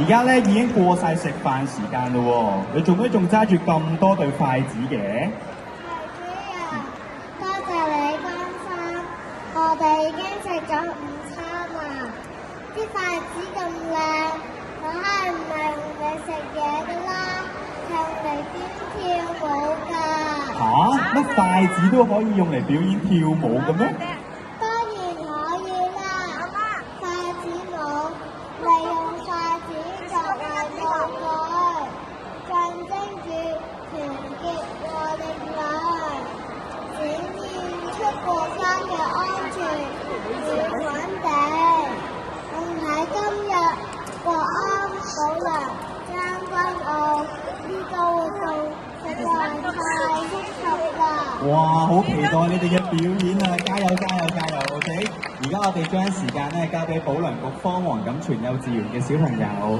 而家咧已經過晒食飯時間嘞喎，你做咩仲揸住咁多對筷子嘅？主人，多謝你關心，我哋已經食咗午餐啦。啲筷子咁靚，梗係唔係用嚟食嘢噶啦，係用嚟跳舞㗎。吓？乜筷子都可以用嚟表演跳舞嘅咩？當然可以啦，筷子舞利用筷子作為道具，象徵住團結和力量，展現出國家嘅安全與穩定。喺今日國安保良將軍澳呢個活動實在太適合啦！哇！好期待你哋嘅表演啊！加油加油加油 ！OK， 而家我哋將時間咧交俾保良局方黃錦泉幼稚園嘅小朋友。